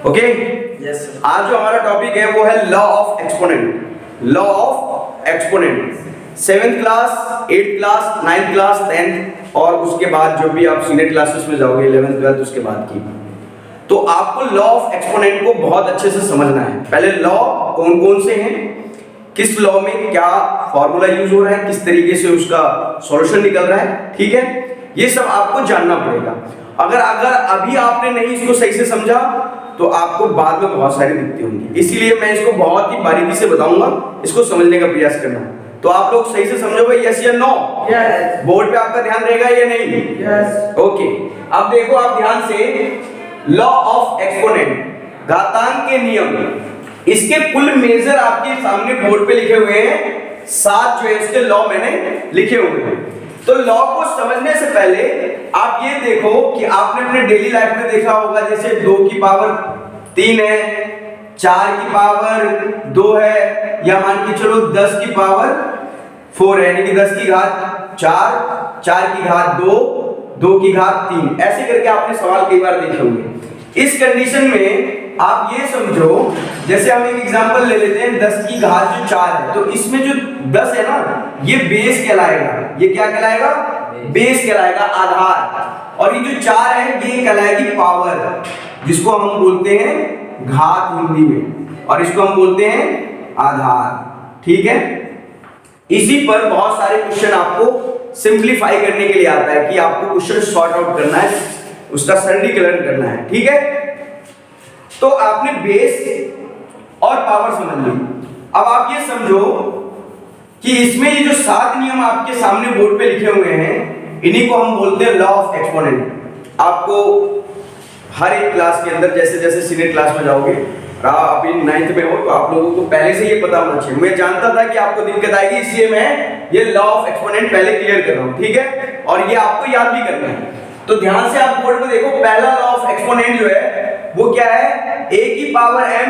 Okay yes आज जो हमारा टॉपिक है वो है law of exponent. Law of exponent 7th class, 8th class, 9th class, 10th और उसके बाद जो भी आप सीनियर क्लासेस में जाओगे 11th 12th उसके बाद की, तो आपको लॉ ऑफ एक्सपोनेंट को बहुत अच्छे से समझना है। पहले लॉ कौन कौन से हैं, किस लॉ में क्या फॉर्मूला यूज हो रहा है, किस तरीके से उसका सॉल्यूशन निकल रहा है, ठीक है, ये सब आपको जानना पड़ेगा। अगर अभी आपने नहीं इसको सही से समझा तो आपको बाद में बहुत सारी दिक्कतें होंगी, इसीलिए मैं इसको बहुत ही बारीकी से बताऊंगा, इसको समझने का प्रयास करना। तो आप लोग सही से समझोगे, यस या नो? यस। बोर्ड पे आपका ध्यान रहेगा या नहीं? यस। ओके, अब देखो आप ध्यान से, लॉ ऑफ एक्सपोनेंट घातांक के नियम, इसके कुल मेजर आपके सामने बोर्ड पे लिखे हुए हैं। 7 जो है इसके लॉ मैंने लिखे हुए हैं। तो लॉ को समझने से पहले आप ये देखो कि आपने अपने डेली लाइफ में देखा होगा, जैसे 2 की पावर 3 है, 4 की पावर 2 है, या मान के चलो 10 की पावर 4 है, यानी कि 10 की घात 4, 4 की घात 2, 2 की घात 3, ऐसे करके आपने सवाल कई बार देखे होंगे। इस कंडीशन में आप ये समझो, जैसे हम एक एग्जांपल ले लेते हैं, 10 की घात जो 4 है, तो इसमें जो 10 है ना, ये बेस कहलाएगा। ये क्या कहलाएगा? बेस कहलाएगा, आधार। और ये जो 4 है ये कहलाएगी पावर, जिसको हम बोलते हैं घात हिंदी में, और इसको हम बोलते हैं आधार, ठीक है। इसी पर बहुत सारे क्वेश्चन आपको सिंपलीफाई करने के लिए आता है कि आपको क्वेश्चन सॉर्ट आउट करना है, उसका सरलीकरण करना है, ठीक है। तो आपने बेस और पावर समझ ली। अब आप ये समझो कि इसमें ये जो 7 नियम आपके सामने बोर्ड पे लिखे हुए हैं, इन्हीं को हम बोलते हैं लॉ ऑफ एक्सपोनेंट। आपको हर एक क्लास के अंदर, जैसे जैसे सीनियर क्लास में जाओगे, आप इन 9th में हो तो आप लोगों को पहले से ये पता होना चाहिए। मैं जानता था कि आपको दिक्कत आएगी, इसलिए मैं ये लॉ ऑफ एक्सपोनेंट पहले क्लियर कर रहा हूं, ठीक है, और ये आपको याद भी करना है। तो ध्यान से आप बोर्ड में देखो, पहला लॉ ऑफ एक्सपोनेंट जो है वो क्या है? a की पावर m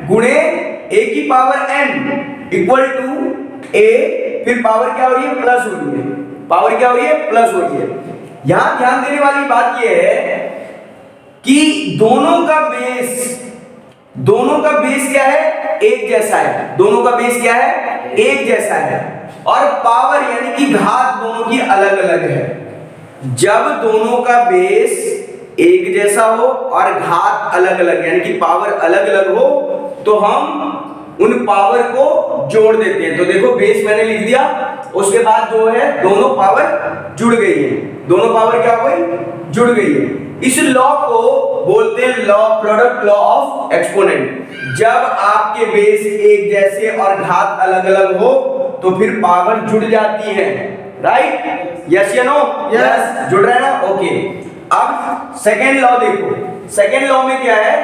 गुणे a की power n equal to a, फिर पावर क्या हो रही है? प्लस हो रही है। पावर क्या हो रही है? प्लस हो रही है। यहां ध्यान देने वाली बात यह है कि दोनों का बेस क्या है? एक जैसा है। दोनों का बेस क्या है? एक जैसा है। और पावर यानी कि घात दोनों की अलग अलग है। जब दोनों का बेस एक जैसा हो और घात अलग अलग, यानी कि पावर अलग अलग हो, तो हम उन पावर को जोड़ देते हैं। तो देखो, बेस मैंने लिख दिया, उसके बाद जो है दोनों पावर जुड़ गई है। दोनों पावर क्या हो गई? जुड़ गई है। इस लॉ को बोलते हैं law, product law of exponent. जब आपके बेस एक जैसे और घात अलग अलग हो तो फिर पावर जुड़ जाती है, राइट? यस या नो? यस, जुड़ रहा है ना? ओके। अब सेकेंड लॉ देखो। सेकेंड लॉ में क्या है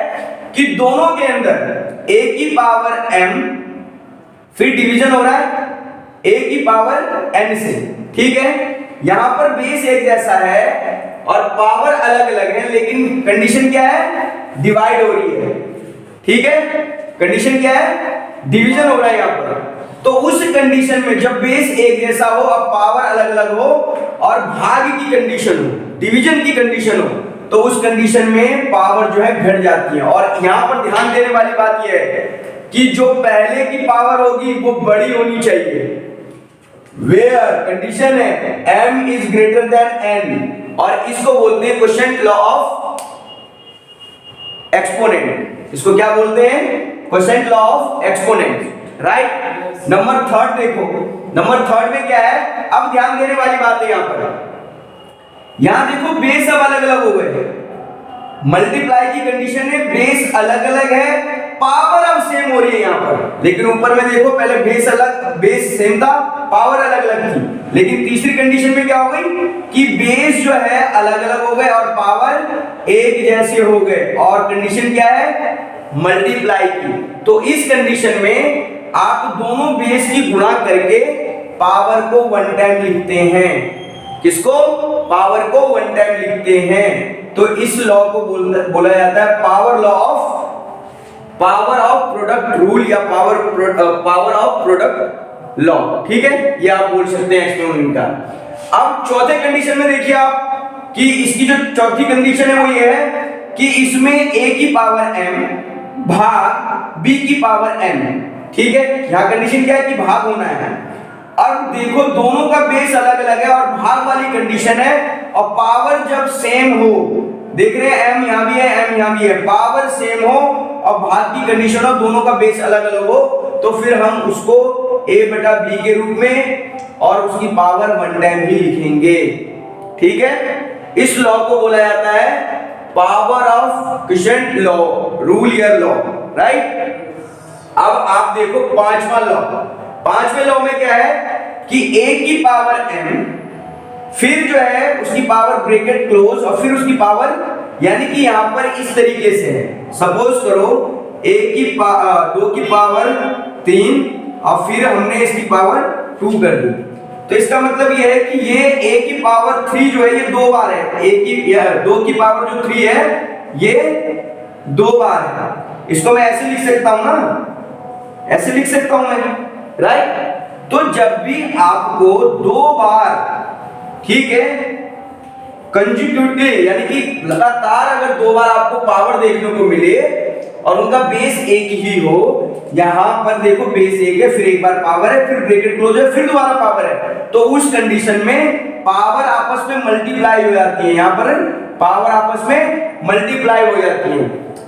कि दोनों के अंदर a की पावर m, फिर डिवीजन हो रहा है a की पावर n से, ठीक है। यहां पर बेस एक जैसा है और पावर अलग अलग है, लेकिन कंडीशन क्या है? डिवाइड हो रही है, ठीक है। कंडीशन क्या है? डिवीजन हो रहा है यहां पर। तो उस कंडीशन में जब बेस एक जैसा हो और पावर अलग अलग हो और भाग की कंडीशन हो, डिवीजन की कंडीशन हो, तो उस कंडीशन में पावर जो है घट जाती है। और यहां पर ध्यान देने वाली बात यह है कि जो पहले की पावर होगी वो बड़ी होनी चाहिए। वेयर कंडीशन है m is greater than n, और इसको बोलते हैं क्वोशिएंट लॉ ऑफ एक्सपोनेंट। इसको क्या बोलते हैं? Quotient law of exponent, right. Number 3 देखो। नंबर 3 में क्या है? अब ध्यान देने वाली बात है यहां पर। यहां देखो, बेस अब अलग अलग हो गए। मल्टीप्लाई की कंडीशन में बेस अलग अलग है, पावर अब सेम हो रही है यहां पर। लेकिन ऊपर में देखो, पहले बेस सेम था, पावर अलग अलग थी। लेकिन तीसरी कंडीशन में क्या हो गई कि बेस जो है अलग अलग हो गए और पावर एक जैसे हो गए। और कंडीशन क्या है? मल्टीप्लाई की। तो इस कंडीशन में आप दोनों बेस की गुणा करके पावर को 1 टाइम लिखते हैं। किसको? पावर को 1 टाइम लिखते हैं। तो इस लॉ को बोला जाता है पावर ऑफ प्रोडक्ट रूल या पावर ऑफ प्रोडक्ट लॉ, ठीक है। ये आप बोल सकते हैं एक्सपोनेंट का। अब चौथे कंडीशन में देखिए आप कि इसकी जो चौथी कंडीशन है वो ये है कि इसमें a की पावर m भाग b की पावर n, ठीक है। यहाँ कंडीशन क्या है कि भाग होना है। अब देखो दोनों का बेस अलग अलग है और भाग वाली कंडीशन है, और पावर जब सेम हो, देख रहे हैं m यहाँ भी है m यहाँ भी है, पावर सेम हो और भाग की कंडीशन हो, दोनों का बेस अलग अलग हो, तो फिर हम उसको a बटा b के रूप में और उसकी पावर 1 टाइम ही लिखेंगे, ठीक है। इस लॉ को बोला जाता है power of quotient law, rule year law, right. अब आप देखो पांचवा लॉ, पांचवें लॉ में क्या है कि a की पावर m, फिर जो है उसकी पावर ब्रैकेट क्लोज और फिर उसकी पावर, यानी कि यहां पर इस तरीके से है, सपोज करो a की 2 की पावर 3 और फिर हमने इसकी पावर 2 कर दी, तो इसका मतलब यह है कि ये a की पावर 3 जो है ये 2 बार है, a की 2 की पावर जो 3 है ये 2 बार है। इसको मैं ऐसे लिख सकता हूं ना, ऐसे लिख सकता हूं मैं, राइट। तो जब भी आपको 2 बार, ठीक है, कंजिक्यूटिवली यानी कि लगातार अगर 2 बार आपको पावर देखने को मिले और उनका बेस एक ही हो, यहां पर देखो बेस एक है, फिर एक बार पावर है, फिर ब्रैकेट क्लोज है, फिर दोबारा पावर है, तो उस कंडीशन में पावर आपस में मल्टीप्लाई हो जाती है, यहां पर पावर आपस में मल्टीप्लाई हो जाती है,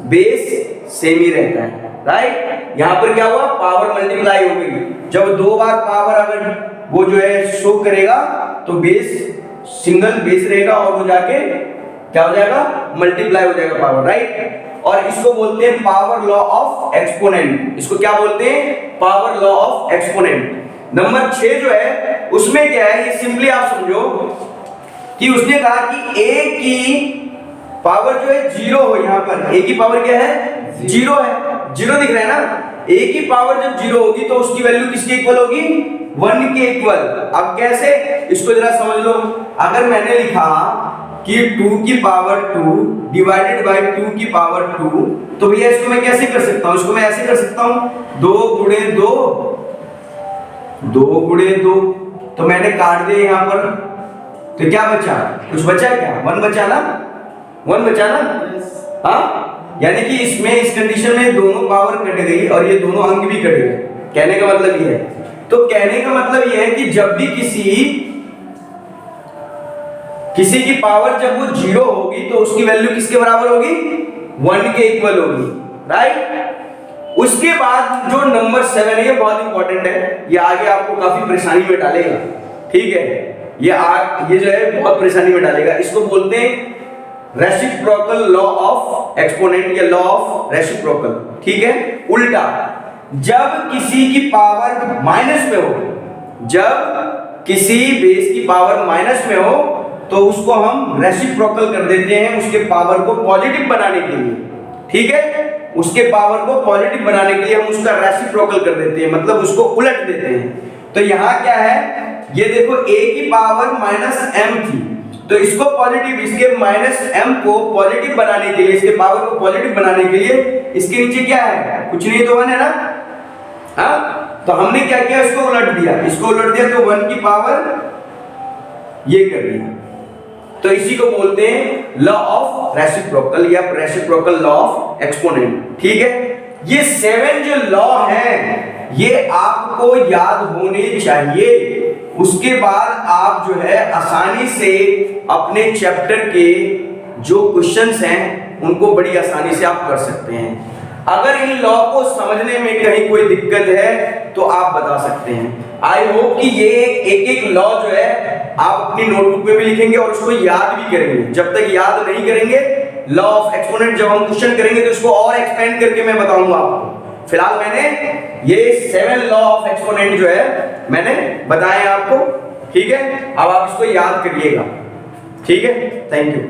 बेस सेम ही रहता है, राइट। यहां पर क्या हुआ, पावर मल्टीप्लाई हो गई। जब 2 बार पावर अगर वो जो है शो करेगा तो बेस सिंगल बेस रहेगा और वो जाके क्या हो जाएगा, मल्टीप्लाई हो जाएगा पावर, राइट। और इसको बोलते हैं पावर लॉ ऑफ एक्सपोनेंट, इसको क्या बोलते हैं, power law of exponent. Number 6 जो है उसमें क्या है, ये सिंपली आप समझो कि उसने कहा कि a की पावर जो है 0 हो, यहां पर a की पावर क्या है, 0 है, 0 दिख रहा है ना। a की पावर जब 0 होगी तो उसकी वैल्यू किसके इक्वल होगी, 1 के इक्वल। अब कैसे, इसको जरा समझ लो। अगर मैंने लिखा कि 2 की पावर 2 डिवाइडेड बाय 2 की पावर 2, तो भैया इसको मैं कैसे कर सकता हूं, इसको मैं ऐसे कर सकता हूं 2 गुणे 2, 2 गुणे 2, तो मैंने काट दिया यहां पर, तो क्या बचा, कुछ बचा क्या, 1 बचा ना, 1 बचा ना, हाँ। यानी कि इसमें इस कंडीशन में दोनों पावर कट गई और ये दोनों अंक भी कट गए, कहने का मतलब ये है। तो कहने का मतलब ये है कि जब भी किसी की पावर जब वो 0 होगी तो उसकी वैल्यू किसके बराबर होगी, 1 के इक्वल होगी, राइट। उसके बाद जो नंबर 7 है ये बहुत इंपॉर्टेंट है, ये आगे आपको काफी परेशानी में डालेगा, ठीक है, ये जो है बहुत परेशानी में डालेगा। इसको बोलते हैं रेसिप्रोकल लॉ ऑफ एक्सपोनेंट या लॉ ऑफ रेसिप्रोकल, ठीक है। उल्टा, जब किसी की पावर माइनस में हो, जब किसी बेस की पावर माइनस में हो तो उसको हम रेसिप्रोकल कर देते हैं उसके पावर को पॉजिटिव बनाने के लिए, ठीक है। उसके पावर को पॉजिटिव बनाने के लिए हम उसका रेसिप्रोकल कर देते हैं, मतलब उसको उलट देते हैं। तो यहां क्या है, ये देखो a की पावर -m थी, तो इसको पॉजिटिव, इसके -m को पॉजिटिव बनाने के लिए, इसके पावर को पॉजिटिव बनाने के लिए इसके नीचे क्या है, कुछ नहीं तो 1 है ना, हाँ। तो हमने क्या किया, इसको उलट दिया, इसको उलट दिया तो 1 की पावर ये कर दिया। तो इसी को बोलते हैं लॉ ऑफ रेसिप्रोकल या रेसिप्रोकल लॉ ऑफ एक्सपोनेंट, ठीक है। ये 7 जो लॉ हैं ये आपको याद होने चाहिए, उसके बाद आप जो है आसानी से अपने चैप्टर के जो क्वेश्चंस हैं उनको बड़ी आसानी से आप कर सकते हैं। अगर इन लॉ को समझने में कहीं कोई दिक्कत है तो आप बता सकते हैं। आई होप कि ये एक लॉ जो है आप अपनी नोटबुक में भी लिखेंगे और उसको याद भी करेंगे। जब तक याद नहीं करेंगे, लॉ ऑफ एक्सपोनेंट जब हम क्वेश्चन करेंगे तो इसको और एक्सपेंड करके मैं बताऊंगा आपको। फिलहाल मैंने ये 7 लॉ ऑफ एक्सपोनेंट जो है मैंने बताए आपको, ठीक है। अब आप इसको याद करिएगा, ठीक है। Thank you.